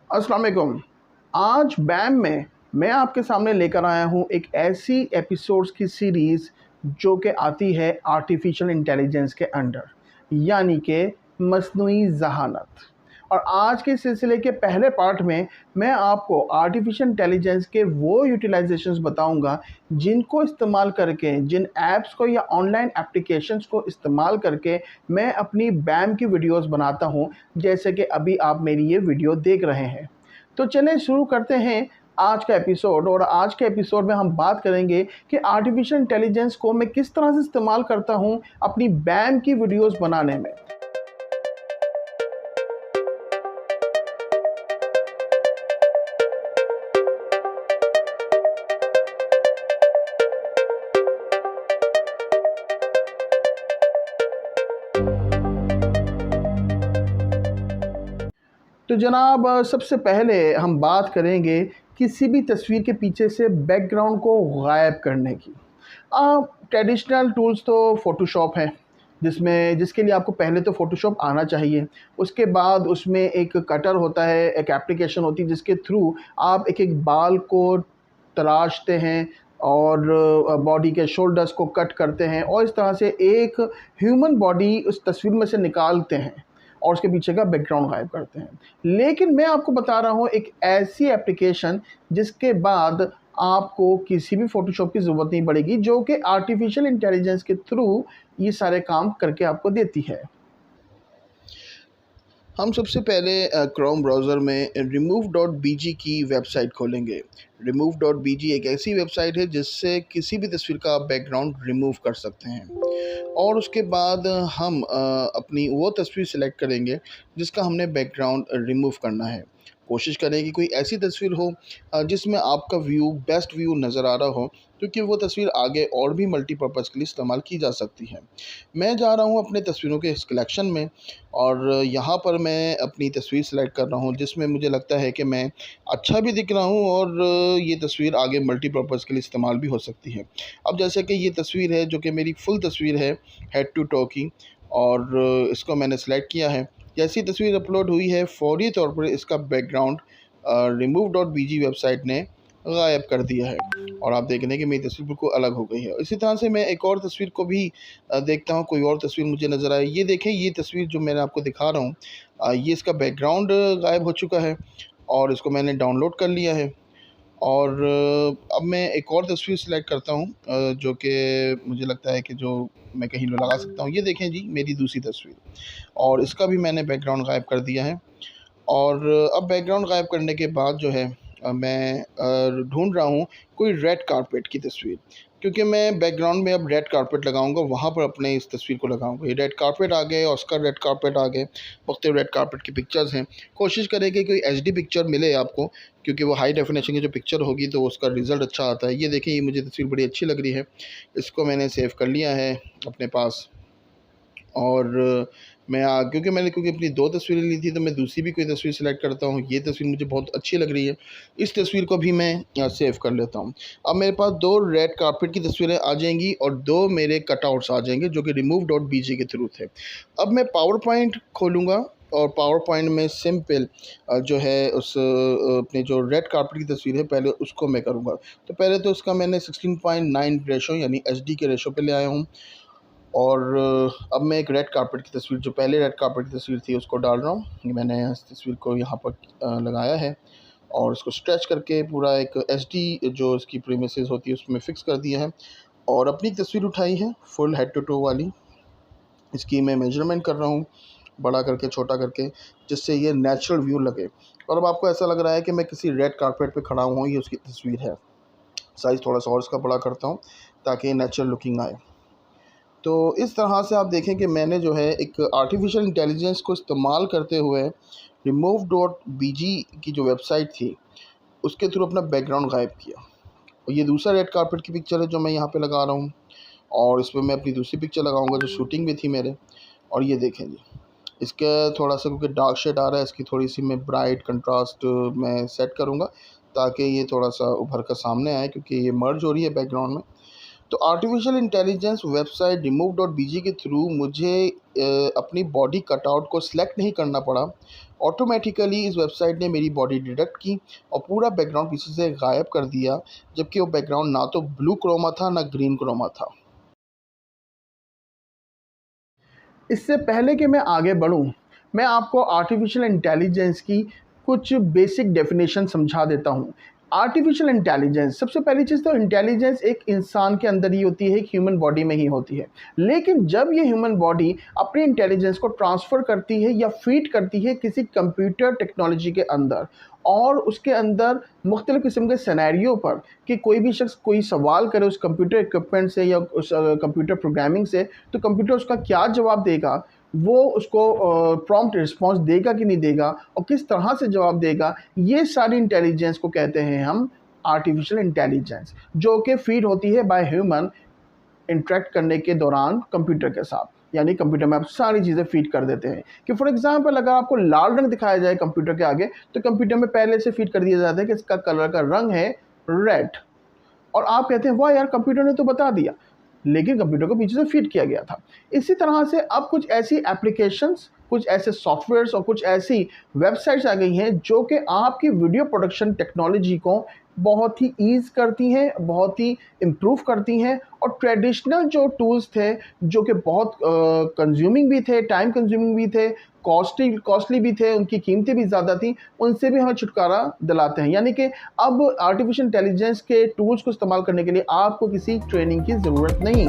अस्सलाम वालेकुम। आज बैम में मैं आपके सामने लेकर आया हूँ एक ऐसी एपिसोड्स की सीरीज़ जो कि आती है आर्टिफिशियल इंटेलिजेंस के अंडर, यानी कि मस्नूई ज़हानत। और आज के सिलसिले के पहले पार्ट में मैं आपको आर्टिफिशियल इंटेलिजेंस के वो यूटिलाइजेशंस बताऊंगा जिनको इस्तेमाल करके, जिन ऐप्स को या ऑनलाइन एप्लीकेशंस को इस्तेमाल करके मैं अपनी बैम की वीडियोस बनाता हूं, जैसे कि अभी आप मेरी ये वीडियो देख रहे हैं। तो चलें शुरू करते हैं आज का एपिसोड। और आज के एपिसोड में हम बात करेंगे कि आर्टिफिशियल इंटेलिजेंस को मैं किस तरह से इस्तेमाल करता हूं अपनी बैम की वीडियोस बनाने में। तो जनाब, सबसे पहले हम बात करेंगे किसी भी तस्वीर के पीछे से बैकग्राउंड को गायब करने की। ट्रेडिशनल टूल्स तो फ़ोटोशॉप है, जिसके लिए आपको पहले तो फ़ोटोशॉप आना चाहिए। उसके बाद उसमें एक कटर होता है, एक एप्लीकेशन होती है जिसके थ्रू आप एक-एक बाल को तराशते हैं और बॉडी के शोल्डर्स को कट करते हैं और इस तरह से एक ह्यूमन बॉडी उस तस्वीर में से निकालते हैं और उसके पीछे का बैकग्राउंड गायब करते हैं। लेकिन मैं आपको बता रहा हूँ एक ऐसी एप्लीकेशन जिसके बाद आपको किसी भी फ़ोटोशॉप की ज़रूरत नहीं पड़ेगी, जो कि आर्टिफिशियल इंटेलिजेंस के थ्रू ये सारे काम करके आपको देती है। हम सबसे पहले क्रोम ब्राउज़र में remove.bg की वेबसाइट खोलेंगे। remove.bg एक ऐसी वेबसाइट है जिससे किसी भी तस्वीर का आप बैकग्राउंड रिमूव कर सकते हैं। और उसके बाद हम अपनी वो तस्वीर सेलेक्ट करेंगे जिसका हमने बैकग्राउंड रिमूव करना है। कोशिश करें कि कोई ऐसी तस्वीर हो जिसमें आपका व्यू बेस्ट व्यू नज़र आ रहा हो, क्योंकि वो तस्वीर आगे और भी मल्टीपर्पज़ के लिए इस्तेमाल की जा सकती है। मैं जा रहा हूँ अपने तस्वीरों के इस कलेक्शन में और यहाँ पर मैं अपनी तस्वीर सेलेक्ट कर रहा हूँ जिसमें मुझे लगता है कि मैं अच्छा भी दिख रहा हूँ और ये तस्वीर आगे मल्टीपर्पज़ के लिए इस्तेमाल भी हो सकती है। अब जैसे कि ये तस्वीर है जो कि मेरी फुल तस्वीर है हेड टू टो की, और इसको मैंने सेलेक्ट किया है। जैसी तस्वीर अपलोड हुई है फौरी तौर पर इसका बैकग्राउंड remove.bg वेबसाइट ने गायब कर दिया है और आप देख रहे हैं कि मेरी तस्वीर बिल्कुल अलग हो गई है। इसी तरह से मैं एक और तस्वीर को भी देखता हूँ, कोई और तस्वीर मुझे नज़र आए। ये देखें, ये तस्वीर जो मैं आपको दिखा रहा हूँ, ये इसका बैकग्राउंड गायब हो चुका है और इसको मैंने डाउनलोड कर लिया है। और अब मैं एक और तस्वीर सेलेक्ट करता हूँ जो कि मुझे लगता है कि जो मैं कहीं लगा सकता हूँ। ये देखें जी, मेरी दूसरी तस्वीर, और इसका भी मैंने बैकग्राउंड गायब कर दिया है। और अब बैकग्राउंड गायब करने के बाद जो है मैं ढूंढ रहा हूँ कोई रेड कारपेट की तस्वीर, क्योंकि मैं बैकग्राउंड में अब रेड कारपेट लगाऊंगा, वहाँ पर अपने इस तस्वीर को लगाऊंगा। ये रेड कारपेट आ गए, ऑस्कर रेड कारपेट आ गए, मुख्तलिफ रेड कारपेट की पिक्चर्स हैं। कोशिश करें कि कोई एचडी पिक्चर मिले आपको, क्योंकि वो हाई डेफिनेशन की जो पिक्चर होगी तो उसका रिज़ल्ट अच्छा आता है। ये देखें, ये मुझे तस्वीर बड़ी अच्छी लग रही है, इसको मैंने सेव कर लिया है अपने पास। और क्योंकि अपनी 2 तस्वीरें ली थी, तो मैं दूसरी भी कोई तस्वीर सेलेक्ट करता हूँ। ये तस्वीर मुझे बहुत अच्छी लग रही है, इस तस्वीर को भी मैं सेव कर लेता हूँ। अब मेरे पास 2 रेड कारपेट की तस्वीरें आ जाएंगी और 2 मेरे कटआउट्स आ जाएंगे जो कि remove.bg के थ्रू थे। अब मैं पावर पॉइंट खोलूँगा और पावर पॉइंट में सिंपल जो है अपनी जो रेड कारपेट की तस्वीर है पहले उसको मैं करूँगा। तो पहले तो उसका मैंने 16:9 रेशो यानी एचडी के रेशो पे ले आया हूँ। और अब मैं एक रेड कारपेट की तस्वीर, जो पहले रेड कारपेट की तस्वीर थी, उसको डाल रहा हूँ। मैंने इस तस्वीर को यहाँ पर लगाया है और इसको स्ट्रेच करके पूरा एक एचडी जो इसकी प्रीमिसेस होती है उसमें फ़िक्स कर दिया है। और अपनी तस्वीर उठाई है फुल हेड टू टो वाली, इसकी मैं मेजरमेंट कर रहा हूँ बड़ा करके छोटा करके, जिससे ये नेचुरल व्यू लगे। और अब आपको ऐसा लग रहा है कि मैं किसी रेड कारपेट पे खड़ा हुआ हूँ, ये उसकी तस्वीर है। साइज़ थोड़ा सा और इसका बड़ा करता हूँ ताकि नेचुरल लुकिंग आए। तो इस तरह से आप देखें कि मैंने जो है एक आर्टिफिशियल इंटेलिजेंस को इस्तेमाल करते हुए remove.bg की जो वेबसाइट थी उसके थ्रू अपना बैकग्राउंड गायब किया। और ये दूसरा रेड कारपेट की पिक्चर है जो मैं यहाँ पे लगा रहा हूँ, और इस पर मैं अपनी दूसरी पिक्चर लगाऊंगा जो शूटिंग में थी मेरे। और ये देखें जी, इसका थोड़ा सा क्योंकि डार्क शेड आ रहा है, इसकी थोड़ी सी मैं ब्राइट कंट्रास्ट मैं सेट करूँगा ताकि ये थोड़ा सा उभर कर सामने आए, क्योंकि ये मर्ज हो रही है बैकग्राउंड में। तो आर्टिफिशियल इंटेलिजेंस वेबसाइट remove.bg के थ्रू मुझे अपनी बॉडी कटआउट को सिलेक्ट नहीं करना पड़ा। ऑटोमेटिकली इस वेबसाइट ने मेरी बॉडी डिटेक्ट की और पूरा बैकग्राउंड पीछे से गायब कर दिया, जबकि वो बैकग्राउंड ना तो ब्लू क्रोमा था ना ग्रीन क्रोमा था। इससे पहले कि मैं आगे बढ़ूं, मैं आपको आर्टिफिशियल इंटेलिजेंस की कुछ बेसिक डेफिनेशन समझा देता हूं। आर्टिफिशियल इंटेलिजेंस, सबसे पहली चीज़ तो इंटेलिजेंस एक इंसान के अंदर ही होती है, एक ह्यूमन बॉडी में ही होती है। लेकिन जब ये ह्यूमन बॉडी अपनी इंटेलिजेंस को ट्रांसफ़र करती है या फीड करती है किसी कंप्यूटर टेक्नोलॉजी के अंदर, और उसके अंदर मुख्तलिफ़ किस्म के सिनेरियो पर कि कोई भी शख्स कोई सवाल करे उस कंप्यूटर इक्विपमेंट से या उस कंप्यूटर प्रोग्रामिंग से, तो कंप्यूटर उसका क्या जवाब देगा, वो उसको प्रॉम्प्ट रिस्पॉन्स देगा कि नहीं देगा और किस तरह से जवाब देगा, ये सारी इंटेलिजेंस को कहते हैं हम आर्टिफिशियल इंटेलिजेंस, जो कि फीड होती है बाय ह्यूमन इंटरेक्ट करने के दौरान कंप्यूटर के साथ। यानी कंप्यूटर में आप सारी चीज़ें फीड कर देते हैं कि फॉर एग्जांपल अगर आपको लाल रंग दिखाया जाए कंप्यूटर के आगे, तो कंप्यूटर में पहले से फीड कर दिया जाता है कि इसका कलर का रंग है रेड, और आप कहते हैं वाह यार कंप्यूटर ने तो बता दिया, लेकिन कंप्यूटर को पीछे से फीड किया गया था। इसी तरह से अब कुछ ऐसी एप्लीकेशंस, कुछ ऐसे सॉफ्टवेयर्स और कुछ ऐसी वेबसाइट्स आ गई हैं जो कि आपकी वीडियो प्रोडक्शन टेक्नोलॉजी को बहुत ही ईज़ करती हैं, बहुत ही इम्प्रूव करती हैं, और ट्रेडिशनल जो टूल्स थे जो कि बहुत कंज्यूमिंग भी थे, टाइम कंज्यूमिंग भी थे, कॉस्टली भी थे, उनकी कीमतें भी ज़्यादा थी, उनसे भी हमें छुटकारा दिलाते हैं। यानी कि अब आर्टिफिशियल इंटेलिजेंस के टूल्स को इस्तेमाल करने के लिए आपको किसी ट्रेनिंग की ज़रूरत नहीं।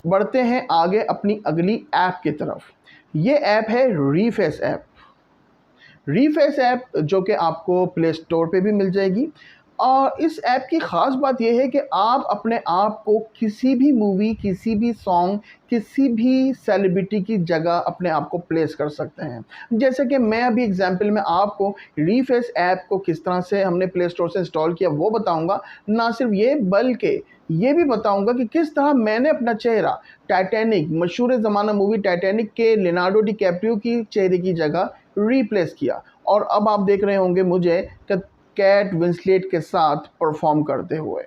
बढ़ते हैं आगे अपनी अगली ऐप की तरफ। ये ऐप है रीफेस ऐप। रीफेस ऐप जो कि आपको प्ले स्टोर पे भी मिल जाएगी, और इस ऐप की ख़ास बात यह है कि आप अपने आप को किसी भी मूवी, किसी भी सॉन्ग, किसी भी सेलिब्रिटी की जगह अपने आप को प्लेस कर सकते हैं। जैसे कि मैं अभी एग्जांपल में आपको रीफेस ऐप को किस तरह से हमने प्ले स्टोर से इंस्टॉल किया वो बताऊंगा। ना सिर्फ ये, बल्कि ये भी बताऊंगा कि किस तरह मैंने अपना चेहरा टाइटैनिक, मशहूर ज़माना मूवी टाइटैनिक के लियोनार्डो डिकैप्रियो की चेहरे की जगह रिप्लेस किया, और अब आप देख रहे होंगे मुझे केट विंसलेट के साथ परफॉर्म करते हुए।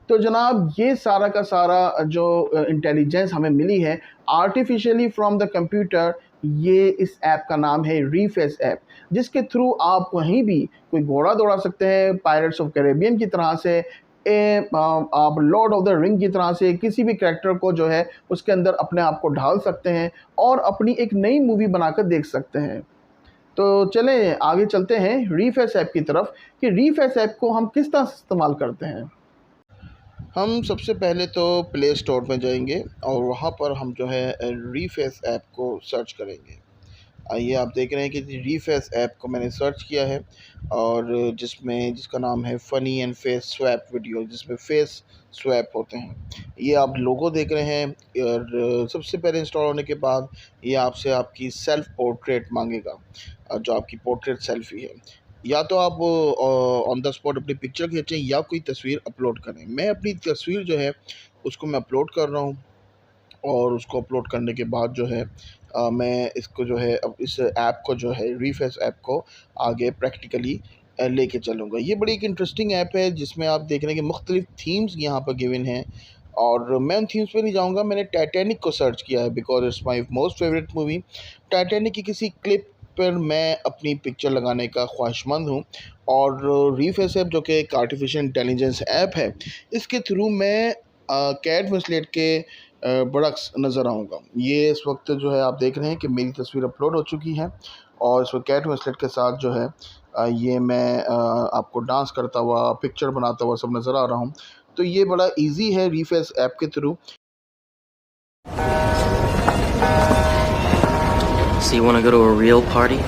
तो जनाब ये सारा का सारा जो इंटेलिजेंस हमें मिली है आर्टिफिशियली फ्रॉम द कंप्यूटर, ये इस ऐप का नाम है रीफेस ऐप, जिसके थ्रू आप कहीं भी कोई घोड़ा दौड़ा सकते हैं, पायरेट्स ऑफ कैरेबियन की तरह से, आप लॉर्ड ऑफ द रिंग की तरह से किसी भी कैरेक्टर को जो है उसके अंदर अपने आप को ढाल सकते हैं और अपनी एक नई मूवी बनाकर देख सकते हैं। तो चलें आगे चलते हैं रीफेस ऐप की तरफ कि रीफेस ऐप को हम किस तरह से इस्तेमाल करते हैं। हम सबसे पहले तो प्ले स्टोर में जाएंगे और वहाँ पर हम जो है रीफेस ऐप को सर्च करेंगे। ये आप देख रहे हैं कि रीफेस ऐप को मैंने सर्च किया है, और जिसका नाम है funny and face swap video, जिसमें फेस स्वैप होते हैं। ये आप लोगो देख रहे हैं, और सबसे पहले इंस्टॉल होने के बाद ये आपसे आपकी सेल्फ़ पोर्ट्रेट मांगेगा, जो आपकी पोर्ट्रेट सेल्फ़ी है। या तो आप ऑन द स्पॉट अपनी पिक्चर खींचें या कोई तस्वीर अपलोड करें। मैं अपनी तस्वीर जो है उसको मैं अपलोड कर रहा हूँ, और उसको अपलोड करने के बाद जो है मैं इसको जो है अब इस ऐप को जो है रीफेस ऐप को आगे प्रैक्टिकली लेके चलूँगा। ये बड़ी एक इंटरेस्टिंग ऐप है जिसमें आप देख रहे हैं कि मुख्तलिफ थीम्स यहाँ पर गिवन हैं, और मैं उन थीम्स पे नहीं जाऊँगा। मैंने टाइटैनिक को सर्च किया है because it's my most favourite movie. Titanic की किसी क्लिप पर मैं अपनी पिक्चर लगाने का ख्वाहिशमंद हूँ, और रीफेस ऐप जो कि एक आर्टिफिशियल इंटेलिजेंस ऐप है, इसके थ्रू मैं केट विंसलेट के बरक्स नज़र आऊँगा। ये इस वक्त जो है आप देख रहे हैं कि मेरी तस्वीर अपलोड हो चुकी है, और इस वक्त केट विंसलेट के साथ जो है ये मैं आपको डांस करता हुआ, पिक्चर बनाता हुआ सब नज़र आ रहा हूँ। तो ये बड़ा इजी है रीफेस ऐप के through. So you want to go to a real party?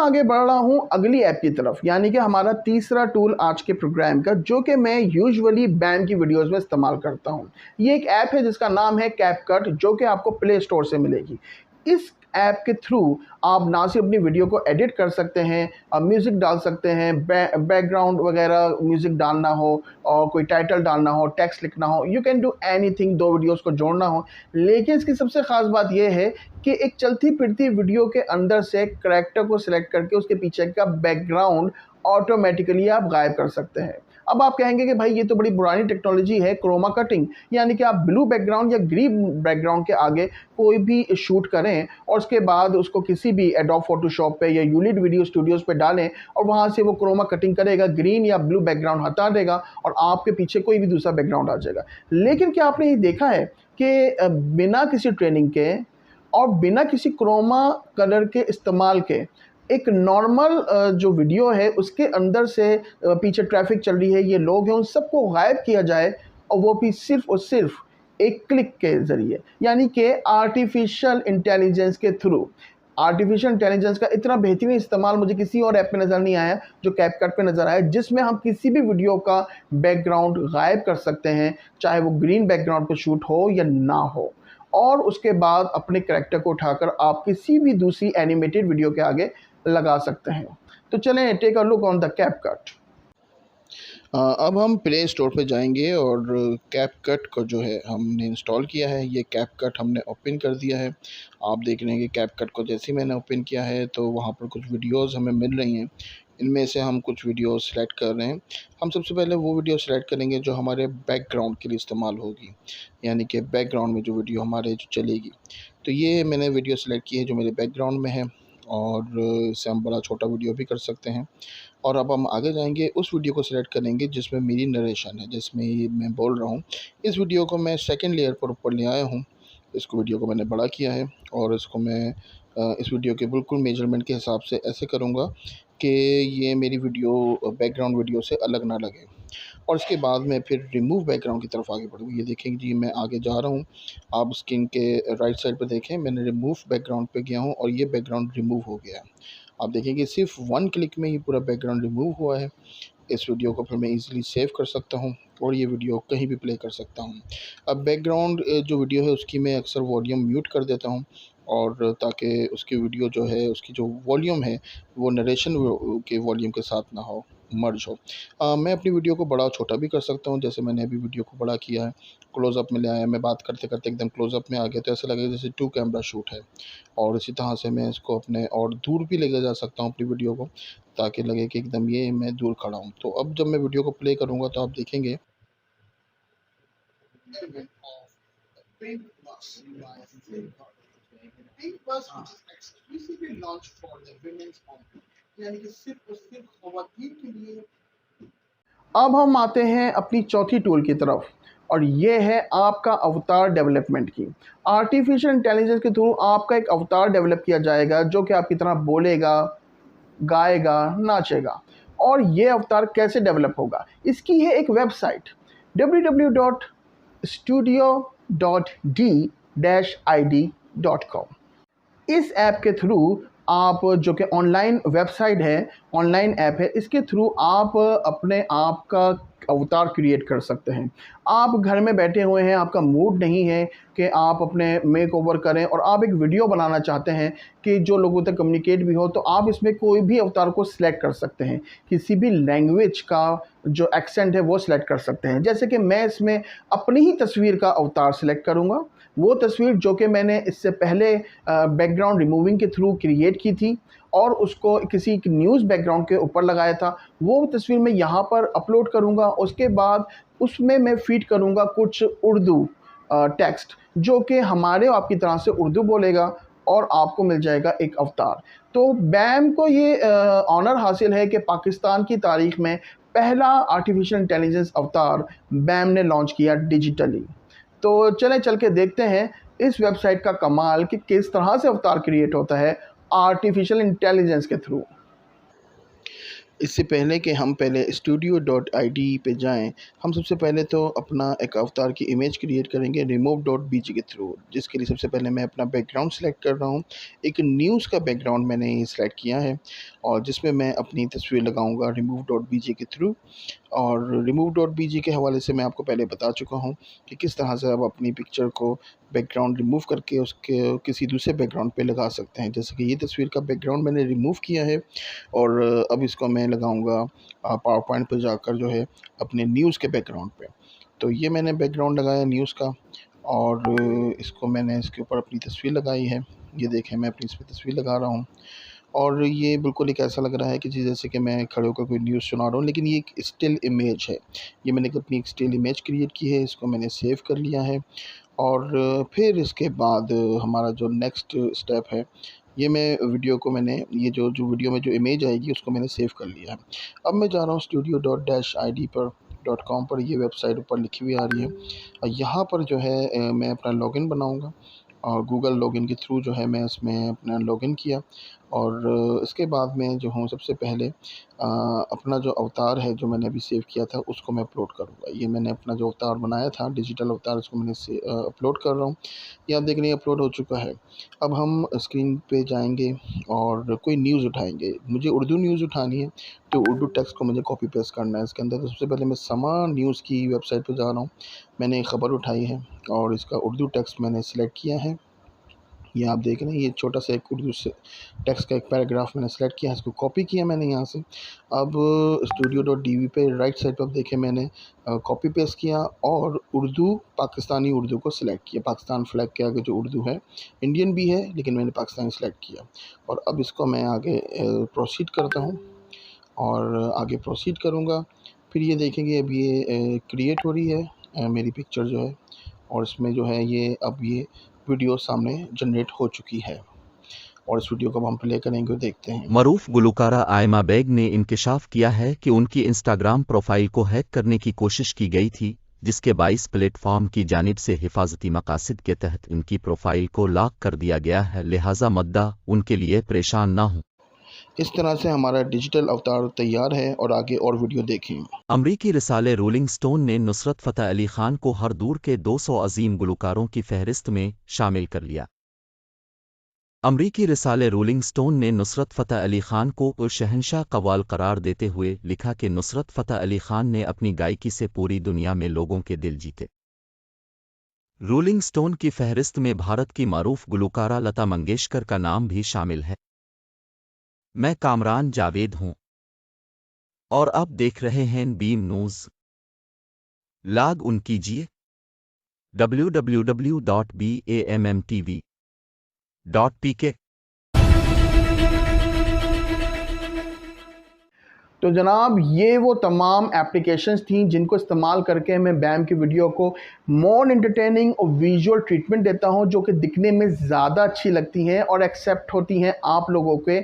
आगे बढ़ रहा हूँ अगली ऐप की तरफ, यानी कि हमारा तीसरा टूल आज के प्रोग्राम का, जो कि मैं यूजुअली बैम की वीडियोस में इस्तेमाल करता हूँ। ये एक ऐप है जिसका नाम है कैपकट, जो कि आपको प्ले स्टोर से मिलेगी। इस ऐप के थ्रू आप ना सिर्फ अपनी वीडियो को एडिट कर सकते हैं, म्यूज़िक डाल सकते हैं, बैकग्राउंड वगैरह म्यूज़िक डालना हो और कोई टाइटल डालना हो, टेक्स्ट लिखना हो, यू कैन डू एनीथिंग, दो वीडियोस को जोड़ना हो। लेकिन इसकी सबसे ख़ास बात यह है कि एक चलती फिरती वीडियो के अंदर से करैक्टर को सिलेक्ट करके उसके पीछे का बैकग्राउंड ऑटोमेटिकली आप गायब कर सकते हैं। अब आप कहेंगे कि भाई ये तो बड़ी पुरानी टेक्नोलॉजी है, क्रोमा कटिंग, यानी कि आप ब्लू बैकग्राउंड या ग्रीन बैकग्राउंड के आगे कोई भी शूट करें और उसके बाद उसको किसी भी एडोब फोटोशॉप पे या यूनिट वीडियो स्टूडियोज़ पे डालें और वहाँ से वो क्रोमा कटिंग करेगा, ग्रीन या ब्लू बैकग्राउंड हटा देगा और आपके पीछे कोई भी दूसरा बैकग्राउंड आ जाएगा। लेकिन क्या आपने ये देखा है कि बिना किसी ट्रेनिंग के और बिना किसी क्रोमा कलर के इस्तेमाल के एक नॉर्मल जो वीडियो है उसके अंदर से पीछे ट्रैफिक चल रही है, ये लोग हैं, उन सबको गायब किया जाए, और वो भी सिर्फ और सिर्फ एक क्लिक के ज़रिए, यानी कि आर्टिफिशियल इंटेलिजेंस के थ्रू। आर्टिफिशियल इंटेलिजेंस का इतना बेहतरीन इस्तेमाल मुझे किसी और ऐप पे नज़र नहीं आया जो कैपकट पे नज़र आया, जिसमें हम किसी भी वीडियो का बैकग्राउंड गायब कर सकते हैं, चाहे वो ग्रीन बैकग्राउंड पे शूट हो या ना हो, और उसके बाद अपने करैक्टर को उठाकर आप किसी भी दूसरी एनिमेटेड वीडियो के आगे लगा सकते हैं। तो चलें take a look on the CapCut. अब हम प्ले स्टोर पे जाएंगे और कैपकट को जो है हमने इंस्टॉल किया है, ये कैपकट हमने ओपन कर दिया है। आप देख रहे हैं कि कैपकट को जैसे ही मैंने ओपन किया है तो वहाँ पर कुछ वीडियोस हमें मिल रही हैं। इनमें से हम कुछ वीडियो सेलेक्ट कर रहे हैं। हम सबसे पहले वो वीडियो सेलेक्ट करेंगे जो हमारे बैकग्राउंड के लिए इस्तेमाल होगी, यानी कि बैकग्राउंड में जो वीडियो हमारे जो चलेगी। तो ये मैंने वीडियो सेलेक्ट की है जो मेरे बैकग्राउंड में है, और इससे हम बड़ा छोटा वीडियो भी कर सकते हैं। और अब हम आगे जाएंगे, उस वीडियो को सिलेक्ट करेंगे जिसमें मेरी नरेशन है, जिसमें मैं बोल रहा हूँ। इस वीडियो को मैं सेकंड लेयर पर ऊपर ले आया हूँ। इसको वीडियो को मैंने बड़ा किया है और इसको मैं इस वीडियो के बिल्कुल मेजरमेंट के हिसाब से ऐसे करूँगा कि ये मेरी वीडियो बैकग्राउंड वीडियो से अलग ना लगे। और इसके बाद मैं फिर रिमूव बैकग्राउंड की तरफ आगे बढ़ूँ। ये देखेंगे जी, मैं आगे जा रहा हूँ। आप स्क्रीन के राइट साइड पर देखें, मैंने रिमूव बैकग्राउंड पे गया हूँ और ये बैकग्राउंड रिमूव हो गया है। आप देखेंगे सिर्फ 1 क्लिक में ही पूरा बैकग्राउंड रिमूव हुआ है। इस वीडियो को फिर मैं इजीली सेव कर सकता हूँ और ये वीडियो कहीं भी प्ले कर सकता हूँ। अब बैकग्राउंड जो वीडियो है उसकी मैं अक्सर वॉल्यूम म्यूट कर देता हूँ, और ताकि उसकी वीडियो जो है उसकी जो वॉल्यूम है वो नरेशन के वॉल्यूम के साथ ना हो, मर्ज हो। मैं अपनी वीडियो को बड़ा छोटा भी कर सकता हूँ, जैसे मैंने अभी वीडियो को बड़ा किया है, क्लोज़अप में ले आया। मैं बात करते करते एकदम क्लोज़अप में आ गया तो ऐसा लगेगा जैसे 2 कैमरा शूट है। और इसी तरह से मैं इसको अपने और दूर भी लेके जा सकता हूँ अपनी वीडियो को, ताकि लगे कि एकदम ये मैं दूर खड़ा हूँ। तो अब जब मैं वीडियो को प्ले करूँगा तो आप देखेंगे अब हम आते हैं अपनी चौथी टूल की तरफ, और ये है आपका अवतार डेवलपमेंट की। आर्टिफिशियल इंटेलिजेंस के थ्रू आपका एक अवतार डेवलप किया जाएगा जो कि आपकी तरह बोलेगा, गाएगा, नाचेगा। और ये अवतार कैसे डेवलप होगा, इसकी है एक वेबसाइट www.studio.d-id.com। इस ऐप के थ्रू आप, जो कि ऑनलाइन वेबसाइट है, ऑनलाइन ऐप है, इसके थ्रू आप अपने आप का अवतार क्रिएट कर सकते हैं। आप घर में बैठे हुए हैं, आपका मूड नहीं है कि आप अपने मेकओवर करें और आप एक वीडियो बनाना चाहते हैं कि जो लोगों तक कम्युनिकेट भी हो, तो आप इसमें कोई भी अवतार को सिलेक्ट कर सकते हैं। किसी भी लैंग्वेज का जो एक्सेंट है वो सिलेक्ट कर सकते हैं। जैसे कि मैं इसमें अपनी ही तस्वीर का अवतार सिलेक्ट करूँगा, वो तस्वीर जो कि मैंने इससे पहले बैकग्राउंड रिमूविंग के थ्रू क्रिएट की थी और उसको किसी न्यूज़ बैकग्राउंड के ऊपर लगाया था, वो तस्वीर मैं यहाँ पर अपलोड करूँगा। उसके बाद उसमें मैं फीड करूँगा कुछ उर्दू टेक्स्ट, जो कि हमारे आपकी तरह से उर्दू बोलेगा, और आपको मिल जाएगा एक अवतार। तो बैम को ये ऑनर हासिल है कि पाकिस्तान की तारीख़ में पहला आर्टिफिशियल इंटेलिजेंस अवतार बैम ने लॉन्च किया डिजिटली। तो चलें चल के देखते हैं इस वेबसाइट का कमाल कि किस तरह से अवतार क्रिएट होता है आर्टिफिशियल इंटेलिजेंस के थ्रू। इससे पहले कि हम पहले studio.id पे जाएं, हम सबसे पहले तो अपना एक अवतार की इमेज क्रिएट करेंगे remove.bg के थ्रू, जिसके लिए सबसे पहले मैं अपना बैकग्राउंड सेलेक्ट कर रहा हूं। एक न्यूज़ का बैकग्राउंड मैंने सेलेक्ट किया है और जिसमें मैं अपनी तस्वीर लगाऊंगा remove.bg के थ्रू। और remove.bg के हवाले से मैं आपको पहले बता चुका हूं कि किस तरह से आप अपनी पिक्चर को बैकग्राउंड रिमूव करके उसके किसी दूसरे बैकग्राउंड पे लगा सकते हैं। जैसे कि ये तस्वीर का बैकग्राउंड मैंने रिमूव किया है और अब इसको मैं लगाऊंगा पावर पॉइंट पर जाकर जो है अपने न्यूज़ के बैकग्राउंड पे। तो ये मैंने बैकग्राउंड लगाया न्यूज़ का और इसको मैंने इसके ऊपर अपनी तस्वीर लगाई है। ये देखें मैं अपनी इस पर तस्वीर लगा रहा हूँ और ये बिल्कुल एक ऐसा लग रहा है कि जैसे कि मैं खड़े होकर कोई न्यूज़ सुना रहा हूँ, लेकिन ये एक स्टिल इमेज है। ये मैंने अपनी एक स्टिल इमेज क्रिएट की है, इसको मैंने सेव कर लिया है और फिर इसके बाद हमारा जो नेक्स्ट स्टेप है, ये मैं वीडियो को मैंने ये जो वीडियो में जो इमेज आएगी उसको मैंने सेव कर लिया है। अब मैं जा रहा हूँ studio.id पर .com पर, ये वेबसाइट ऊपर लिखी हुई आ रही है। यहाँ पर जो है मैं अपना लॉगिन बनाऊँगा और गूगल लॉगिन के थ्रू जो है मैं इसमें अपना लॉगिन किया और इसके बाद में जो हूँ सबसे पहले अपना जो अवतार है जो मैंने अभी सेव किया था उसको मैं अपलोड करूँगा। ये मैंने अपना जो अवतार बनाया था डिजिटल अवतार, उसको मैंने अपलोड कर रहा हूँ। ये आप देख रहे हैं अपलोड हो चुका है। अब हम स्क्रीन पे जाएंगे और कोई न्यूज़ उठाएंगे। मुझे उर्दू न्यूज़ उठानी है तो उर्दू टेक्स्ट को मुझे कॉपी पेस्ट करना है इसके अंदर। तो सबसे पहले मैं समा न्यूज़ की वेबसाइट पर जा रहा हूँ। मैंने एक ख़बर उठाई है और इसका उर्दू टेक्स्ट मैंने सेलेक्ट किया है। ये आप देख रहे हैं, ये छोटा सा एक उर्दू से टेक्स्ट का एक पैराग्राफ मैंने सेलेक्ट किया है, इसको कॉपी किया मैंने यहाँ से। अब studio.dv पे राइट साइड पर आप देखें मैंने कॉपी पेस्ट किया और उर्दू पाकिस्तानी उर्दू को सिलेक्ट किया। पाकिस्तान फ्लैग के आगे जो उर्दू है, इंडियन भी है लेकिन मैंने पाकिस्तानी सेलेक्ट किया और अब इसको मैं आगे प्रोसीड करता हूँ और आगे प्रोसीड करूँगा। फिर ये देखेंगे अब ये क्रिएट हो रही है मेरी पिक्चर जो है और इसमें जो है ये अब ये वीडियो सामने जनरेट हो चुकी है और इस वीडियो को अब हम प्ले करेंगे और देखते हैं। मरूफ गुलकारा आयमा बेग ने इंकशाफ किया है कि उनकी इंस्टाग्राम प्रोफाइल को हैक करने की कोशिश की गई थी, जिसके 22 प्लेटफॉर्म की जानिब से हिफाजती मकासद के तहत उनकी प्रोफाइल को लॉक कर दिया गया है, लिहाजा मद्दा उनके लिए परेशान ना हो। इस तरह से हमारा डिजिटल अवतार तैयार है और आगे और वीडियो देखें। अमरीकी रिसाले रोलिंग स्टोन ने नुसरत फ़तेह अली खान को हर दूर के 200 अजीम गुलकारों की फहरिस्त में शामिल कर लिया। अमरीकी रिसाले रोलिंग स्टोन ने नुसरत फ़तेह अली खान को शहंशाह कव्वाल करार देते हुए लिखा कि नुसरत फ़तेह अली खान ने अपनी गायकी से पूरी दुनिया में लोगों के दिल जीते। रोलिंग स्टोन की फहरिस्त में भारत की मारूफ गुलकारा लता मंगेशकर का नाम भी शामिल है। मैं कामरान जावेद हूं और आप देख रहे हैं बीम न्यूज़। लॉग इन कीजिए www.bammtv.pk। तो जनाब ये वो तमाम एप्लीकेशंस थी जिनको इस्तेमाल करके मैं बैम की वीडियो को मोर एंटरटेनिंग और विजुअल ट्रीटमेंट देता हूं, जो कि दिखने में ज़्यादा अच्छी लगती हैं और एक्सेप्ट होती हैं आप लोगों के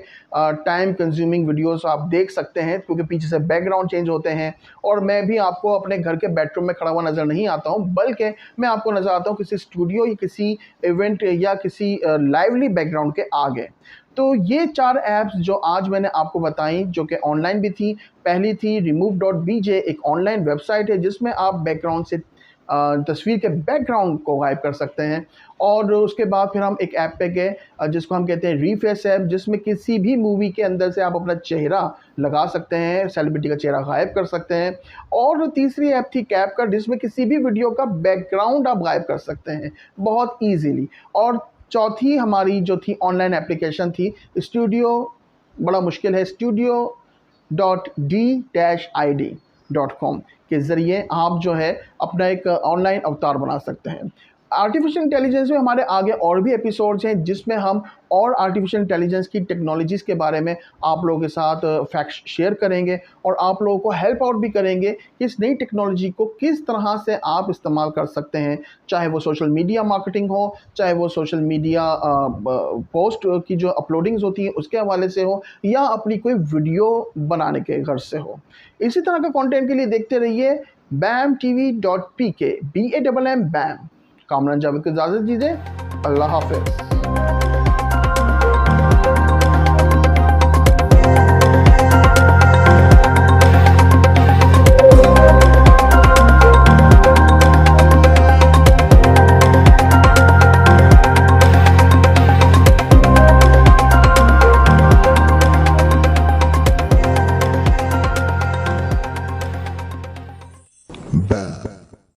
टाइम कंज्यूमिंग वीडियोस आप देख सकते हैं, क्योंकि पीछे से बैकग्राउंड चेंज होते हैं और मैं भी आपको अपने घर के बेडरूम में खड़ा हुआ नज़र नहीं आता हूँ, बल्कि मैं आपको नज़र आता हूँ किसी स्टूडियो या किसी इवेंट या किसी लाइवली बैकग्राउंड के आगे। तो ये 4 ऐप्स जो आज मैंने आपको बताई, जो कि ऑनलाइन भी थी। पहली थी remove.bj, एक ऑनलाइन वेबसाइट है जिसमें आप बैकग्राउंड से तस्वीर के बैकग्राउंड को गायब कर सकते हैं। और उसके बाद फिर हम एक ऐप पे गए जिसको हम कहते हैं रीफेस ऐप, जिसमें किसी भी मूवी के अंदर से आप अपना चेहरा लगा सकते हैं, सेलिब्रिटी का चेहरा गायब कर सकते हैं। और तीसरी ऐप थी कैपकट, जिसमें किसी भी वीडियो का बैकग्राउंड आप गायब कर सकते हैं बहुत ईजीली। और चौथी हमारी जो थी ऑनलाइन एप्लीकेशन थी स्टूडियो, बड़ा मुश्किल है, studio.d-id.com के ज़रिए आप जो है अपना एक ऑनलाइन अवतार बना सकते हैं। आर्टिफिशियल इंटेलिजेंस में हमारे आगे और भी एपिसोड्स हैं जिसमें हम और आर्टिफिशियल इंटेलिजेंस की टेक्नोलॉजीज़ के बारे में आप लोगों के साथ फैक्ट्स शेयर करेंगे और आप लोगों को हेल्प आउट भी करेंगे कि इस नई टेक्नोलॉजी को किस तरह से आप इस्तेमाल कर सकते हैं, चाहे वो सोशल मीडिया मार्केटिंग हो, चाहे वो सोशल मीडिया पोस्ट की जो अपलोडिंग्स होती हैं उसके हवाले से हो, या अपनी कोई वीडियो बनाने के गर्ज से हो। इसी तरह का कंटेंट के लिए देखते रहिए BAMTV.pk, BAMM। कामरान जावेद को इजाज़त दीजिए। अल्लाह हाफ़िज़।